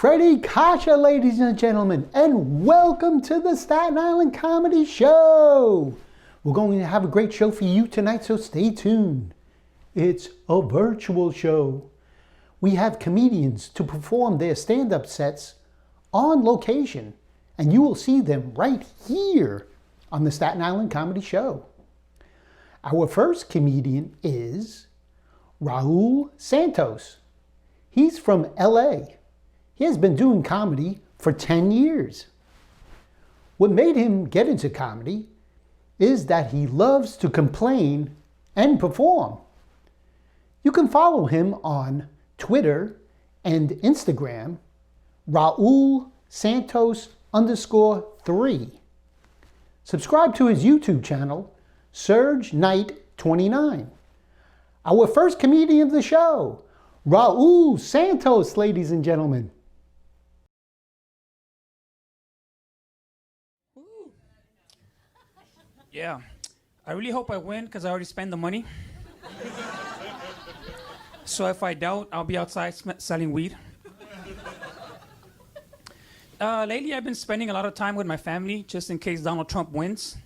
Freddy Coscia, ladies and gentlemen, and welcome to the Staten Island Comedy Show. We're going to have a great show for you tonight, so stay tuned. It's a virtual show. We have comedians to perform their stand-up sets on location, and you will see them right here on the Staten Island Comedy Show. Our first comedian is Raul Santos. He's from LA. He has been doing comedy for 10 years. What made him get into comedy is that he loves to complain and perform. You can follow him on Twitter and Instagram, Raul Santos _3. Subscribe to his YouTube channel, Surge Knight 29. Our first comedian of the show, Raul Santos, ladies and gentlemen. Yeah, I really hope I win because I already spent the money. So if I don't, I'll be outside selling weed. Lately, I've been spending a lot of time with my family just in case Donald Trump wins.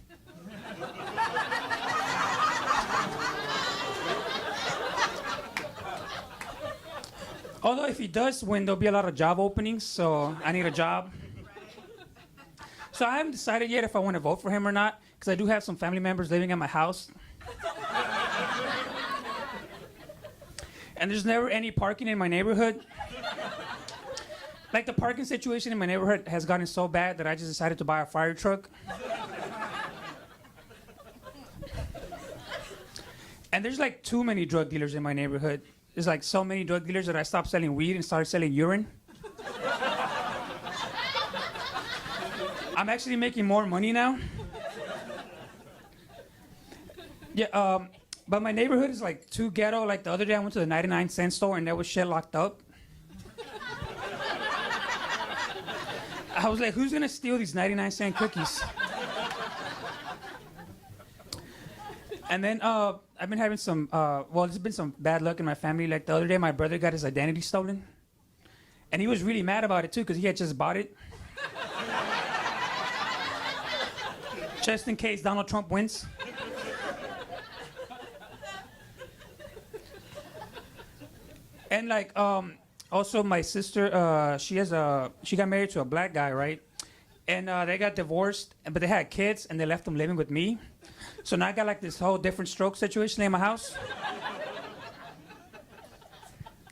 Although if he does win, there'll be a lot of job openings, so I need a job. So I haven't decided yet if I want to vote for him or not, because I do have some family members living at my house. And there's never any parking in my neighborhood. Like, the parking situation in my neighborhood has gotten so bad that I just decided to buy a fire truck. And there's like too many drug dealers in my neighborhood. There's like so many drug dealers that I stopped selling weed and started selling urine. I'm actually making more money now. Yeah, but my neighborhood is like too ghetto. Like the other day I went to the 99-cent store and there was shit locked up. I was like, who's gonna steal these 99-cent cookies? And then I've been having some, there's been some bad luck in my family. Like the other day my brother got his identity stolen. And he was really mad about it too because he had just bought it. Just in case Donald Trump wins. And like, also my sister, she got married to a black guy, right? And they got divorced, but they had kids and they left them living with me. So now I got like this whole different stroke situation in my house.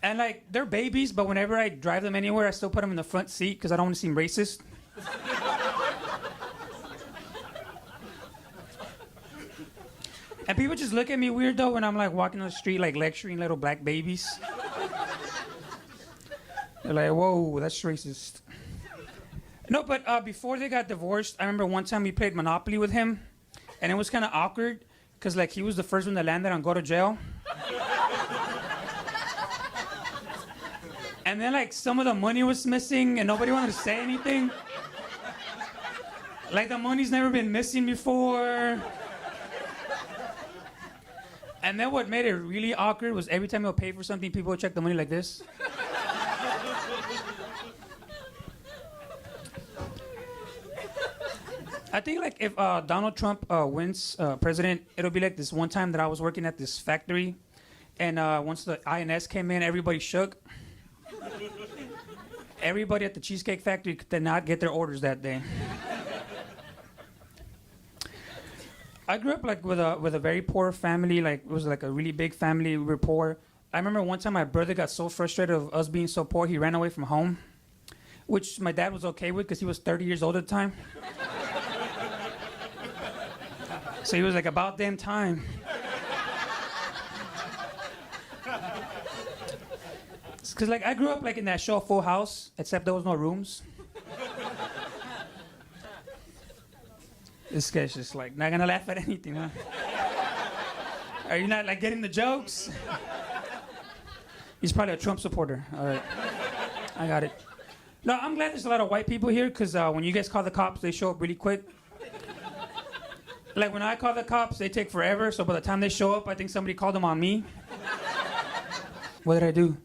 And like, they're babies, but whenever I drive them anywhere, I still put them in the front seat because I don't want to seem racist. And people just look at me weird though when I'm like walking on the street like lecturing little black babies. They're like, whoa, that's racist. No, but before they got divorced, I remember one time we played Monopoly with him, and it was kind of awkward because like he was the first one that landed on go to jail. And then like some of the money was missing and nobody wanted to say anything. Like the money's never been missing before. And then what made it really awkward was every time he would pay for something, people would check the money like this. I think like if Donald Trump wins president, it'll be like this one time that I was working at this factory, and once the INS came in, everybody shook. Everybody at the Cheesecake Factory did not get their orders that day. I grew up like with a very poor family. Like it was like a really big family. We were poor. I remember one time my brother got so frustrated of us being so poor, he ran away from home, which my dad was okay with because he was 30 years old at the time. So he was like, about damn time. Because like I grew up like in that show Full House, except there was no rooms. This guy's just like not gonna laugh at anything, huh? Are you not like getting the jokes? He's probably a Trump supporter. All right, I got it. No, I'm glad there's a lot of white people here because when you guys call the cops, they show up really quick. Like when I call the cops, they take forever. So by the time they show up, I think somebody called them on me. What did I do?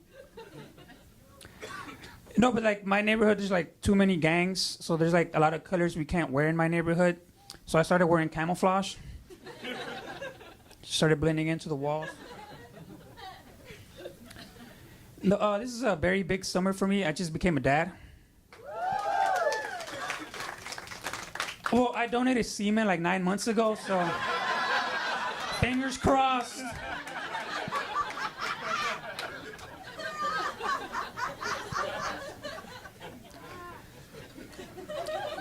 No, but like my neighborhood, there's like too many gangs, so there's like a lot of colors we can't wear in my neighborhood. So I started wearing camouflage. Started blending into the walls. No, this is a very big summer for me. I just became a dad. Well, I donated semen like 9 months ago, so fingers crossed.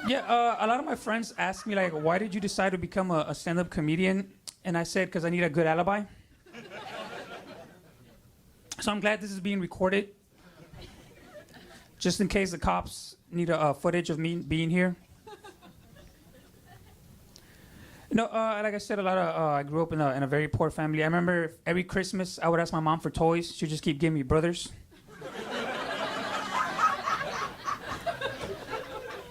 Yeah, a lot of my friends ask me, like, why did you decide to become a stand-up comedian? And I said, because I need a good alibi. So I'm glad this is being recorded, just in case the cops need a footage of me being here. No, like I said, I grew up in a very poor family. I remember every Christmas I would ask my mom for toys. She'd just keep giving me brothers.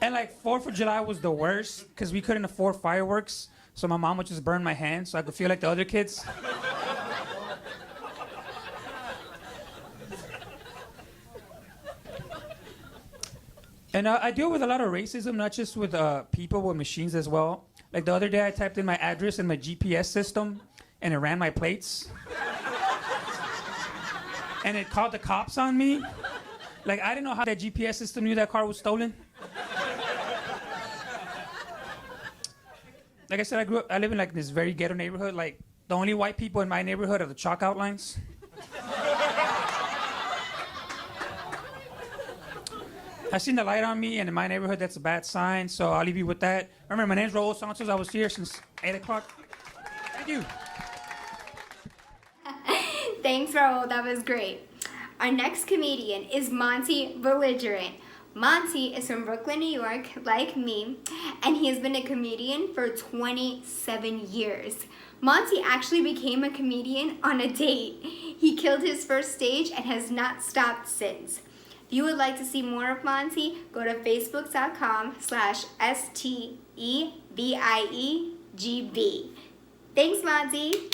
And like 4th of July was the worst because we couldn't afford fireworks. So my mom would just burn my hands so I could feel like the other kids. And I deal with a lot of racism, not just with people, with machines as well. Like the other day, I typed in my address in my GPS system, and it ran my plates. And it called the cops on me. Like, I didn't know how that GPS system knew that car was stolen. Like I said, I live in like this very ghetto neighborhood. Like, the only white people in my neighborhood are the chalk outlines. I seen the light on me, and in my neighborhood, that's a bad sign, so I'll leave you with that. Remember, my name's Raul Santos. I was here since 8 o'clock. Thank you. Thanks, Raul. That was great. Our next comedian is Monty Belligerent. Monty is from Brooklyn, New York, like me, and he has been a comedian for 27 years. Monty actually became a comedian on a date. He killed his first stage and has not stopped since. If you would like to see more of Monty, go to facebook.com/STEVIEGB. Thanks, Monty.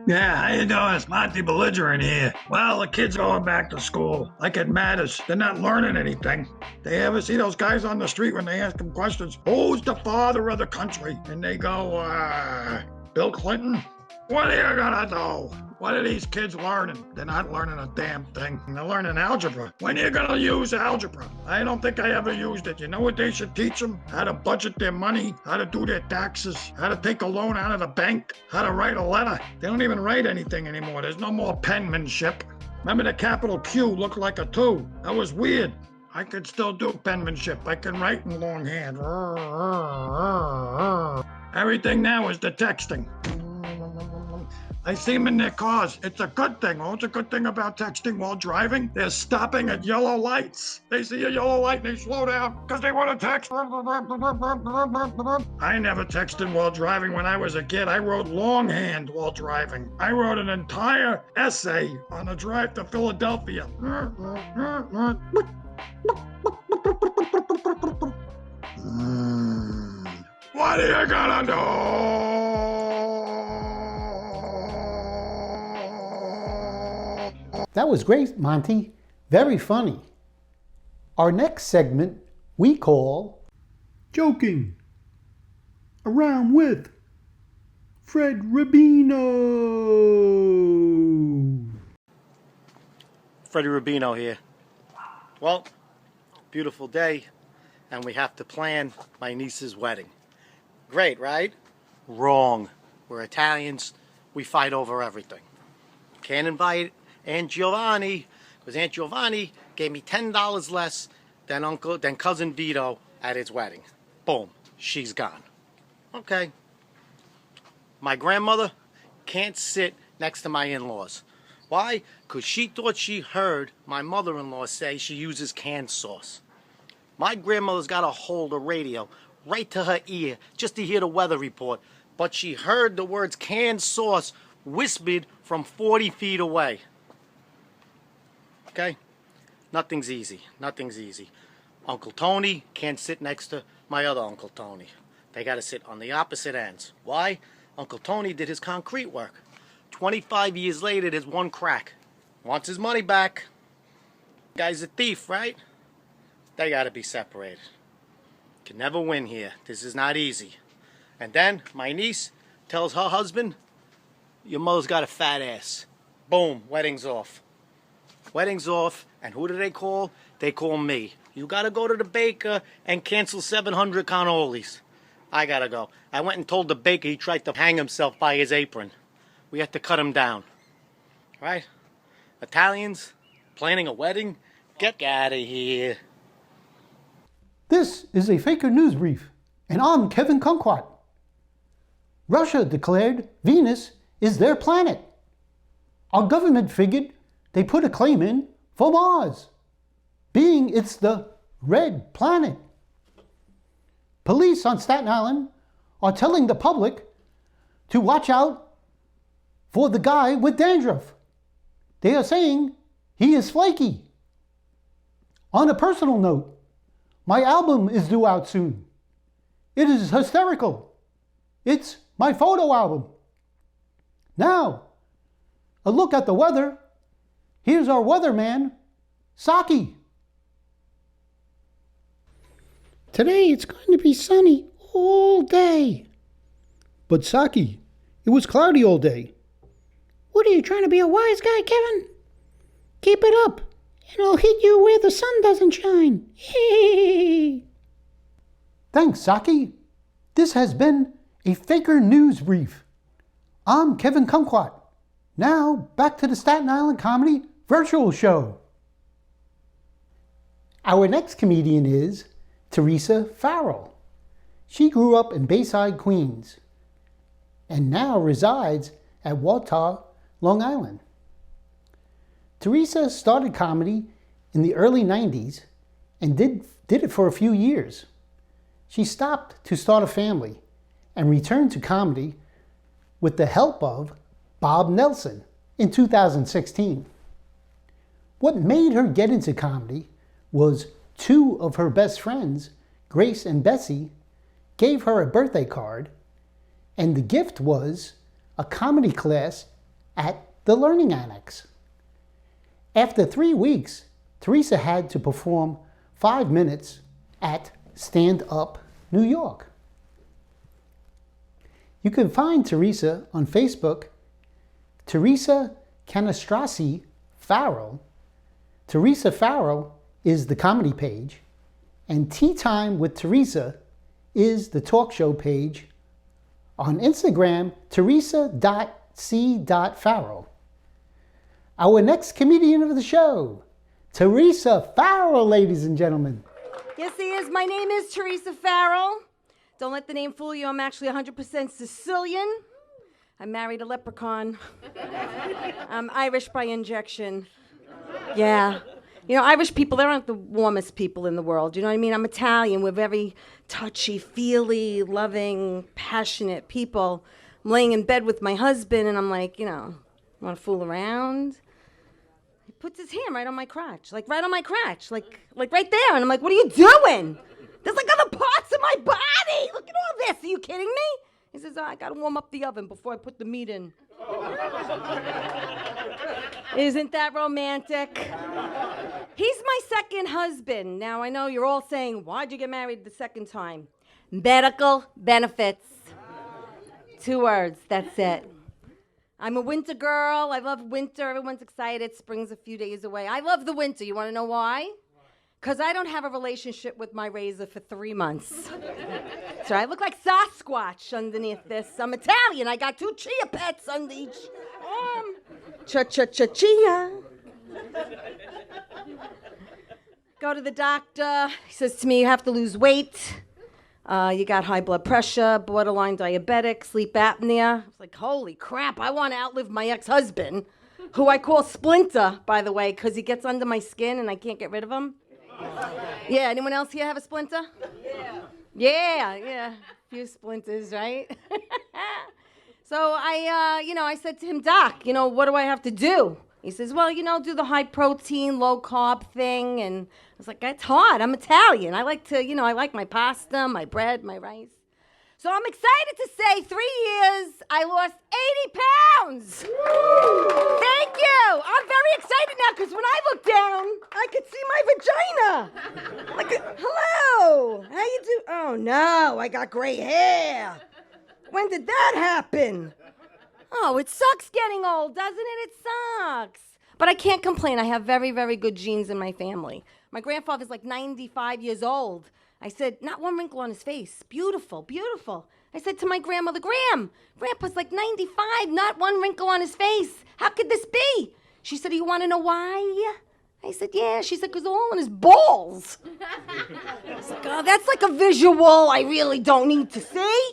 Yeah, how you doing? It's Monty Belligerent here. Well, the kids are going back to school. Like it matters. They're not learning anything. They ever see those guys on the street when they ask them questions, who's the father of the country? And they go, Bill Clinton? What are you gonna know? What are these kids learning? They're not learning a damn thing. They're learning algebra. When are you gonna use algebra? I don't think I ever used it. You know what they should teach them? How to budget their money, how to do their taxes, how to take a loan out of the bank, how to write a letter. They don't even write anything anymore. There's no more penmanship. Remember the capital Q looked like a 2? That was weird. I could still do penmanship. I can write in longhand. Everything now is the texting. I see them in their cars. It's a good thing. What's a good thing about texting while driving? They're stopping at yellow lights. They see a yellow light and they slow down because they want to text. I never texted while driving when I was a kid. I wrote longhand while driving. I wrote an entire essay on a drive to Philadelphia. What are you gonna do? That was great, Monty. Very funny. Our next segment we call Joking Around with Fred Rubino. Freddie Rubino here. Well, beautiful day, and we have to plan my niece's wedding. Great, right? Wrong. We're Italians. We fight over everything. Can't invite Aunt Giovanni, because Aunt Giovanni gave me $10 less than cousin Vito at his wedding. Boom, she's gone. Okay. My grandmother can't sit next to my in-laws. Why? Because she thought she heard my mother-in-law say she uses canned sauce. My grandmother's got to hold a radio right to her ear just to hear the weather report, but she heard the words canned sauce whispered from 40 feet away. Okay? Nothing's easy. Nothing's easy. Uncle Tony can't sit next to my other Uncle Tony. They got to sit on the opposite ends. Why? Uncle Tony did his concrete work. 25 years later, there's one crack. Wants his money back. Guy's a thief, right? They gotta be separated. Can never win here. This is not easy. And then my niece tells her husband, your mother's got a fat ass. Boom, wedding's off. Wedding's off, and who do they call? They call me. You gotta go to the baker and cancel 700 cannolis. I gotta go. I went and told the baker he tried to hang himself by his apron. We had to cut him down. Right? Italians planning a wedding? Get out of here. This is a Faker News Brief, and I'm Kevin Kumquat. Russia declared Venus is their planet. Our government figured they put a claim in for Mars, being it's the red planet. Police on Staten Island are telling the public to watch out for the guy with dandruff. They are saying he is flaky. On a personal note, my album is due out soon. It is hysterical. It's my photo album. Now, a look at the weather. Here's our weatherman, Saki. Today it's going to be sunny all day. But Saki, it was cloudy all day. What are you trying to be, a wise guy, Kevin? Keep it up, and I'll hit you where the sun doesn't shine. Thanks, Saki. This has been a Faker News Brief. I'm Kevin Kumquat. Now, back to the Staten Island Comedy Virtual Show. Our next comedian is Theresa Farrell. She grew up in Bayside, Queens, and now resides at Wautaw, Long Island. Theresa started comedy in the early 90s and did it for a few years. She stopped to start a family and returned to comedy with the help of Bob Nelson in 2016. What made her get into comedy was two of her best friends, Grace and Bessie, gave her a birthday card, and the gift was a comedy class at the Learning Annex. After 3 weeks, Theresa had to perform 5 minutes at Stand Up New York. You can find Theresa on Facebook, Theresa Canastrasi Farrell. Theresa Farrell is the comedy page, and Tea Time with Theresa is the talk show page. On Instagram, Theresa.c.Farrell. Our next comedian of the show, Theresa Farrell, ladies and gentlemen. Yes, he is. My name is Theresa Farrell. Don't let the name fool you. I'm actually 100% Sicilian. I married a leprechaun. I'm Irish by injection. Yeah. You know, Irish people, they aren't the warmest people in the world. You know what I mean? I'm Italian. We're very touchy-feely, loving, passionate people. I'm laying in bed with my husband, and I'm like, you know, want to fool around? He puts his hand right on my crotch, like right on my crotch, like right there. And I'm like, what are you doing? There's like other parts of my body. Look at all this. Are you kidding me? He says, I got to warm up the oven before I put the meat in. Isn't that romantic? He's my second husband. Now, I know you're all saying, why'd you get married the second time? Medical benefits. 2 words, that's it. I'm a winter girl. I love winter. Everyone's excited. Spring's a few days away. I love the winter. You want to know why? Because I don't have a relationship with my razor for 3 months. So I look like Sasquatch underneath this. I'm Italian. I got 2 chia pets under each arm. Cha-cha-cha-chia. Go to the doctor. He says to me, you have to lose weight. You got high blood pressure, borderline diabetic, sleep apnea. I was like, holy crap, I want to outlive my ex-husband, who I call Splinter, by the way, because he gets under my skin and I can't get rid of him. Yeah, anyone else here have a splinter? Yeah, a few splinters, right? So I said to him, Doc, what do I have to do? He says, well, do the high protein, low carb thing. And I was like, that's hard. I'm Italian. I like to, I like my pasta, my bread, my rice. So I'm excited to say 3 years, I lost 80 pounds. Thank you. I'm very excited now because when I look down, I could see my vagina. Like, hello, how you do? Oh no, I got gray hair. When did that happen? Oh, it sucks getting old, doesn't it? It sucks. But I can't complain. I have very, very good genes in my family. My grandfather's like 95 years old. I said, not one wrinkle on his face. Beautiful, beautiful. I said to my grandmother, Grandpa's like 95, not one wrinkle on his face. How could this be? She said, you want to know why? I said, yeah. She said, because they're all on his balls. I was like, oh, that's like a visual I really don't need to see.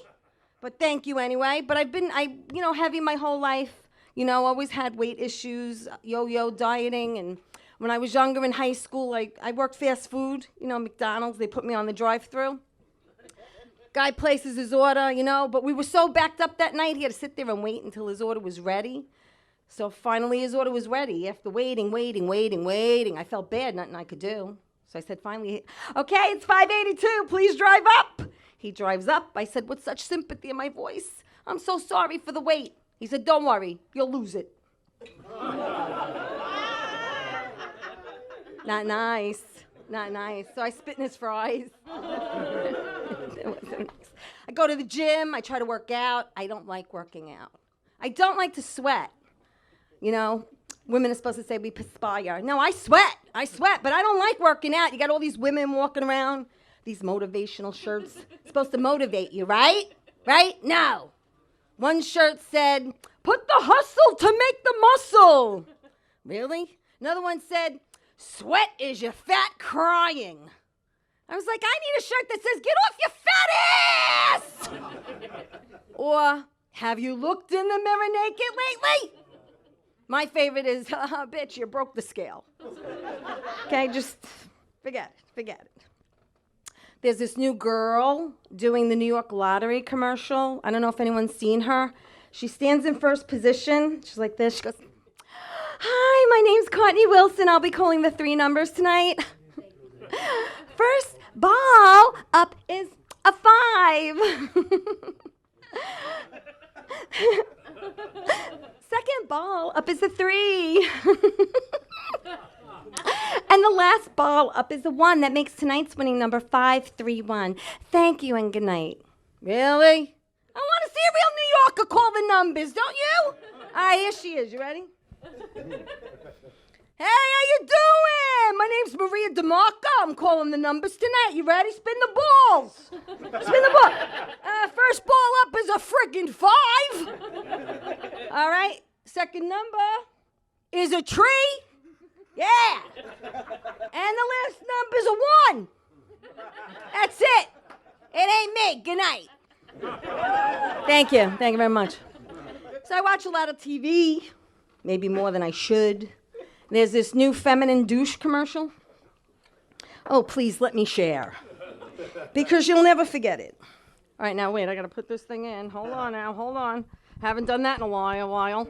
But thank you anyway. But I've been, heavy my whole life. Always had weight issues, yo-yo dieting, and when I was younger in high school, I worked fast food, McDonald's. They put me on the drive-thru. Guy places his order, but we were so backed up that night, he had to sit there and wait until his order was ready. So finally his order was ready. After waiting, I felt bad, nothing I could do. So I said, finally, okay, it's 5:82, please drive up. He drives up. I said, with such sympathy in my voice, I'm so sorry for the wait. He said, don't worry, you'll lose it. Not nice. So I spit in his fries. I go to the gym. I try to work out. I don't like working out. I don't like to sweat. Women are supposed to say we perspire. No, I sweat, but I don't like working out. You got all these women walking around, these motivational shirts. It's supposed to motivate you, right? Right? No. One shirt said, put the hustle to make the muscle. Really? Another one said, sweat is your fat crying. I was like, I need a shirt that says, get off your fat ass! Or, have you looked in the mirror naked lately? My favorite is, bitch, you broke the scale. Okay, just forget it. There's this new girl doing the New York Lottery commercial. I don't know if anyone's seen her. She stands in first position. She's like this. She goes, hi, my name's Courtney Wilson. I'll be calling the 3 numbers tonight. First ball up is a 5. Second ball up is a 3. And the last ball up is a 1. That makes tonight's winning number 531. Thank you and good night. Really? I want to see a real New Yorker call the numbers, don't you? All right, here she is. You ready? Hey, how you doing? My name's Maria DeMarco. I'm calling the numbers tonight. You ready? Spin the balls. Spin the ball. First ball up is a friggin' 5. All right. Second number is a tree. Yeah. And the last number's a 1. That's it. It ain't me. Good night. Thank you. Thank you very much. So I watch a lot of TV, maybe more than I should. There's this new feminine douche commercial. Oh, please let me share. Because you'll never forget it. All right, now wait, I gotta put this thing in. Hold on. Haven't done that in a while.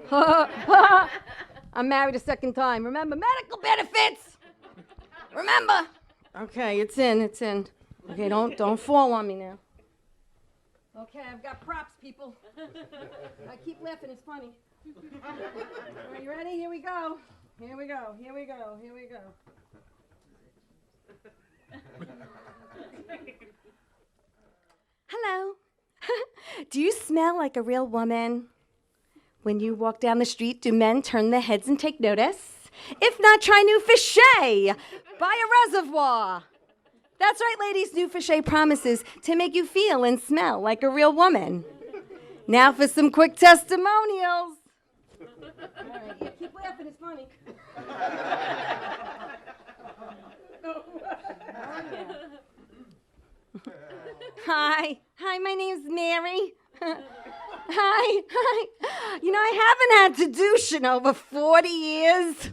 I'm married a second time. Remember, medical benefits. Remember. Okay, it's in. Okay, don't fall on me now. Okay, I've got props, people. I keep laughing, it's funny. Are you ready? Here we go. Hello. Do you smell like a real woman? When you walk down the street, do men turn their heads and take notice? If not, try new Fichet by a reservoir. That's right, ladies. New Fichet promises to make you feel and smell like a real woman. Now for some quick testimonials. All right, yeah, keep laughing. It's funny. Hi, my name's Mary. Hi. I haven't had to douche in over 40 years.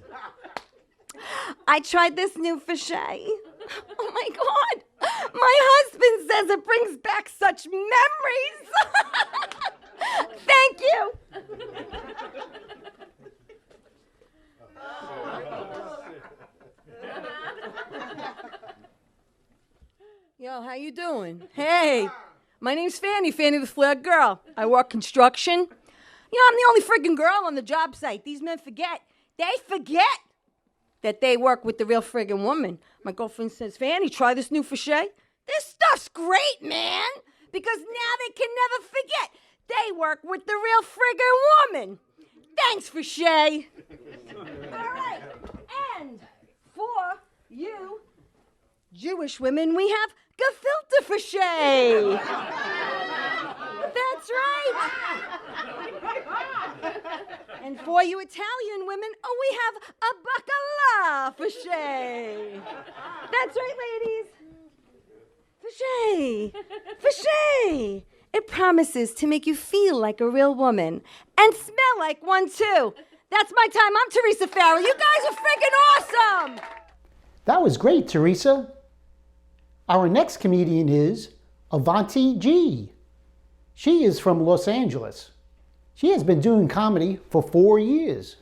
I tried this new Fichet. Oh my God. My husband says it brings back such memories. Thank you. Yo, how you doing? Hey, My name's Fanny the Flag Girl. I work construction. You know, I'm the only friggin' girl on the job site. These men forget. They forget that they work with the real friggin' woman. My girlfriend says, Fanny, try this new Fichet. This stuff's great, man. Because now they can never forget they work with the real friggin' woman. Thanks, Fichet. All right. And for you Jewish women, we have gefilte Fichet. That's right. And for you Italian women, we have a bacala Fichet. That's right, ladies. Fichet. Fichet. It promises to make you feel like a real woman and smell like one, too. That's my time. I'm Theresa Farrell. You guys are freaking awesome. That was great, Theresa. Our next comedian is Avanti Ji. She is from Los Angeles. She has been doing comedy for 4 years.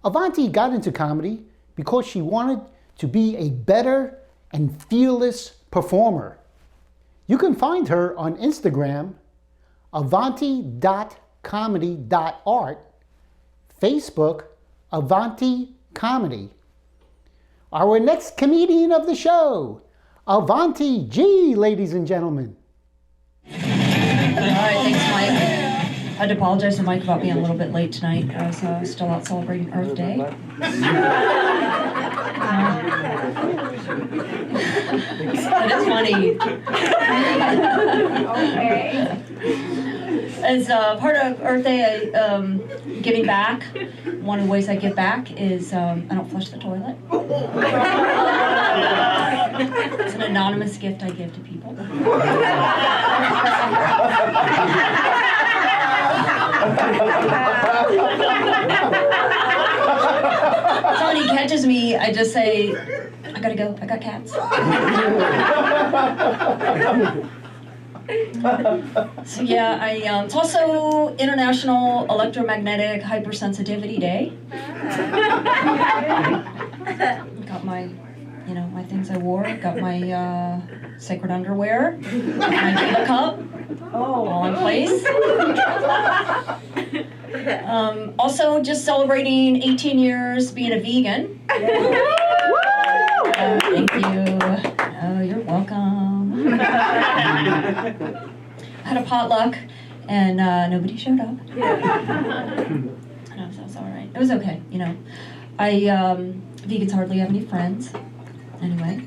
Avanti got into comedy because she wanted to be a better and fearless performer. You can find her on Instagram, avanti.comedy.art, Facebook, Avanti Comedy. Our next comedian of the show, Avanti Ji, ladies and gentlemen. All right, thanks, Mike. I had to apologize to Mike about being a little bit late tonight. I was still out celebrating Earth Day. That is funny. Okay. As part of Earth Day, giving back. One of the ways I give back is I don't flush the toilet. It's an anonymous gift I give to people. So when he catches me, I just say, I gotta go, I got cats. So yeah, it's also International Electromagnetic Hypersensitivity Day. Got my, my things I wore. Got my sacred underwear. My diva cup. All in place. Also, just celebrating 18 years being a vegan. Thank you. Oh, you're welcome. I had a potluck, and nobody showed up. And I was all right. It was okay, Vegans hardly have any friends, anyway.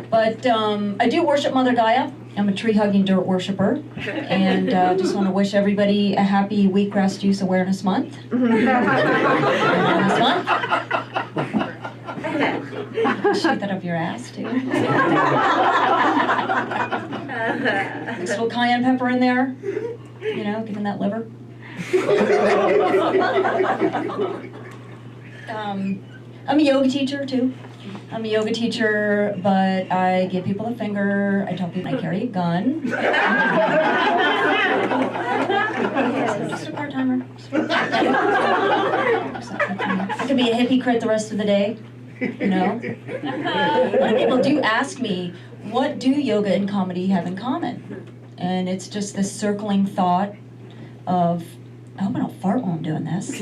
But I do worship Mother Gaia. I'm a tree-hugging dirt worshiper, and just want to wish everybody a happy Wheatgrass Juice Awareness Month. Awareness Month. Shoot that up your ass, too. Mix a little cayenne pepper in there, giving that liver. I'm a yoga teacher, too. I'm a yoga teacher, but I give people a finger. I tell people I carry a gun. Just a part-timer. I could be a hippie crit the rest of the day, A lot of people do ask me, what do yoga and comedy have in common? And it's just this circling thought of, I hope I don't fart while I'm doing this.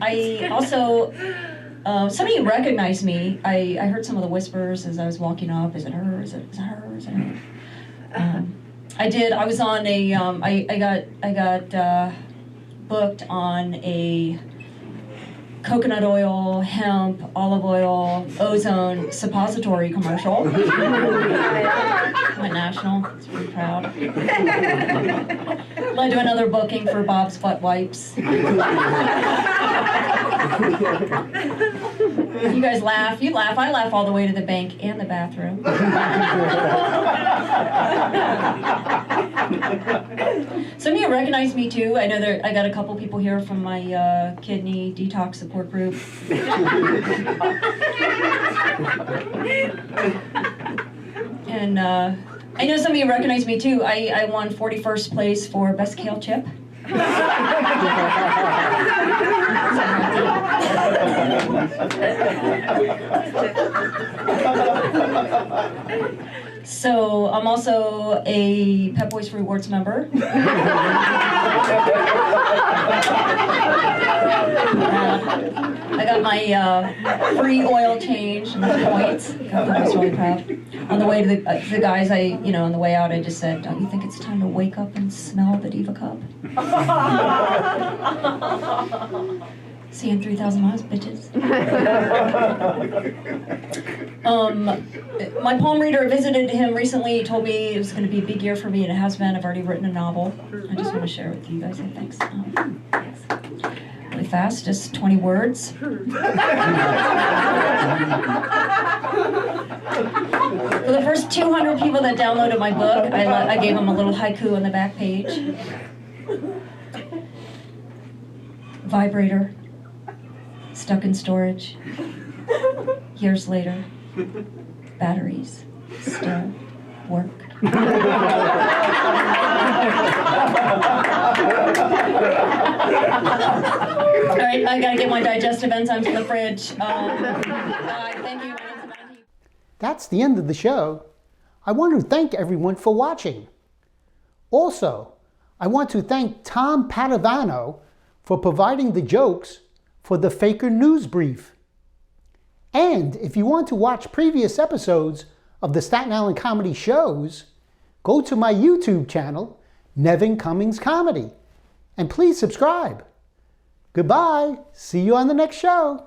I also, some of you recognize me. I heard some of the whispers as I was walking up. Is it her? Is it her? Is it her? I was on a, I got booked on a coconut oil, hemp, olive oil, ozone suppository commercial. Went national. I was really proud. Led to another booking for Bob's Butt Wipes. You guys laugh. You laugh. I laugh all the way to the bank and the bathroom. Some of you recognize me too. I know I got a couple people here from my kidney detox support group. And I know some of you recognize me too. I won 41st place for best kale chip. So I'm also a Pep Boys Rewards member. I got my free oil change and the points. I was really proud. On the way to the guys, on the way out, I just said, "Don't you think it's time to wake up and smell the Diva Cup?" See you in 3,000 miles, bitches. My palm reader visited him recently. He told me it was going to be a big year for me, and it has been. I've already written a novel. I just want to share it with you guys, I think. Yes. Really fast, just 20 words. For the first 200 people that downloaded my book, I gave them a little haiku on the back page. Vibrator. Stuck in storage. Years later, batteries still work. All right, I gotta get my digestive enzymes in the fridge. Thank you. That's the end of the show. I want to thank everyone for watching. Also, I want to thank Tom Padovano for providing the jokes for the Faker News Brief. And if you want to watch previous episodes of the Staten Island Comedy shows, go to my YouTube channel, Nevin Cummings Comedy, and please subscribe. Goodbye. See you on the next show.